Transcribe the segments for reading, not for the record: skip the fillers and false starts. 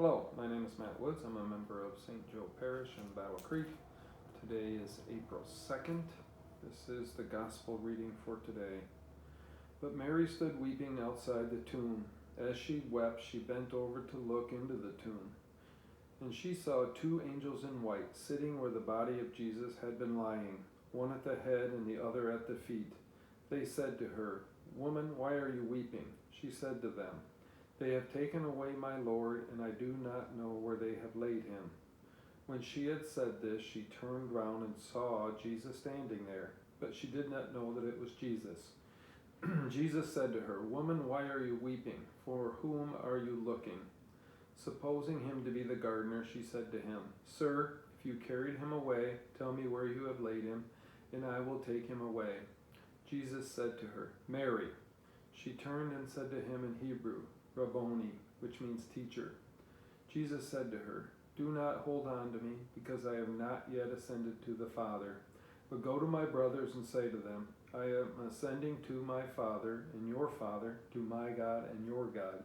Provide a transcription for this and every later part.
Hello, my name is Matt Woods. I'm a member of St. Joe Parish in Battle Creek. Today is April 2nd. This is the Gospel reading for today. But Mary stood weeping outside the tomb. As she wept, she bent over to look into the tomb. And she saw two angels in white sitting where the body of Jesus had been lying, one at the head and the other at the feet. They said to her, "Woman, why are you weeping?" She said to them, "They have taken away my Lord, and I do not know where they have laid him." When she had said this, she turned round and saw Jesus standing there, but she did not know that it was Jesus. Jesus said to her, "Woman, why are you weeping? For whom are you looking?" Supposing him to be the gardener, she said to him, "Sir, if you carried him away, tell me where you have laid him, and I will take him away." Jesus said to her, "Mary." She turned and said to him in Hebrew, "Rabboni," which means teacher. Jesus said to her, "Do not hold on to me, because I have not yet ascended to the Father. But go to my brothers and say to them, I am ascending to my Father and your Father, to my God and your God."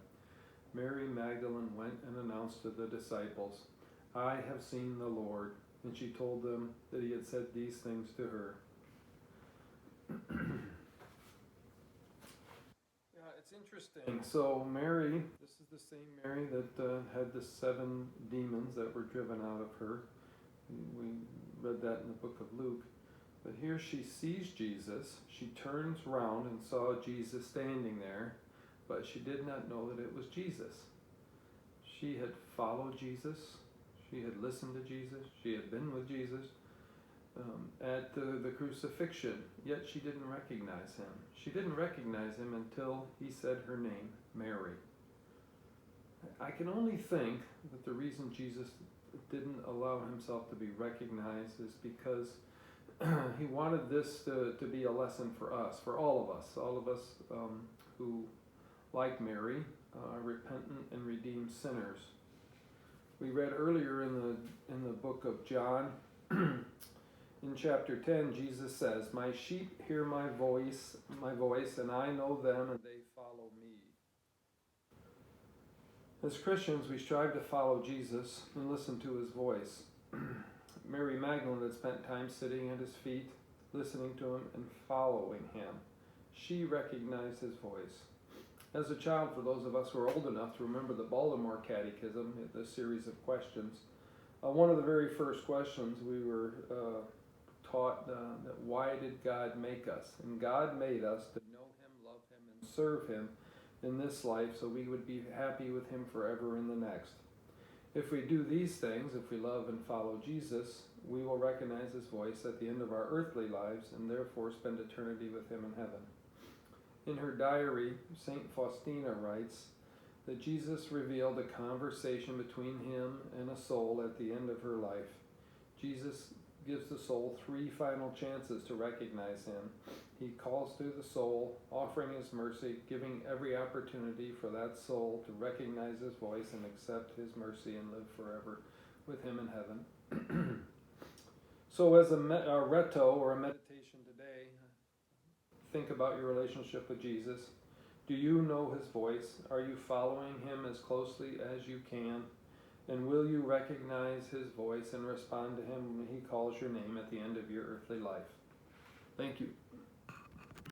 Mary Magdalene went and announced to the disciples, "I have seen the Lord," and she told them that he had said these things to her. It's interesting. So Mary, this is the same Mary that had the 7 demons that were driven out of her. We read that in the book of Luke. But here she sees Jesus. She turns round and saw Jesus standing there, but she did not know that it was Jesus. She had followed Jesus. She had listened to Jesus. She had been with Jesus at the crucifixion, yet she didn't recognize him. She didn't recognize him until he said her name, Mary. I can only think that the reason Jesus didn't allow himself to be recognized is because he wanted this to be a lesson for us, for all of us who, like Mary, are repentant and redeemed sinners. We read earlier in the book of John, in chapter 10, Jesus says, "My sheep hear my voice, and I know them, and they follow me." As Christians, we strive to follow Jesus and listen to his voice. Mary Magdalene had spent time sitting at his feet, listening to him and following him. She recognized his voice. As a child, for those of us who are old enough to remember the Baltimore Catechism, the series of questions, one of the very first questions we were taught that why did God make us? And God made us to know him, love him, and serve him in this life so we would be happy with him forever in the next. If we do these things, if we love and follow Jesus, we will recognize his voice at the end of our earthly lives and therefore spend eternity with him in heaven. In her diary, St. Faustina writes that Jesus revealed a conversation between him and a soul at the end of her life. Jesus gives the soul 3 final chances to recognize him. He calls to the soul, offering his mercy, giving every opportunity for that soul to recognize his voice and accept his mercy and live forever with him in heaven. So as a reto or a meditation today, think about your relationship with Jesus. Do you know his voice? Are you following him as closely as you can? And will you recognize his voice and respond to him when he calls your name at the end of your earthly life? Thank you.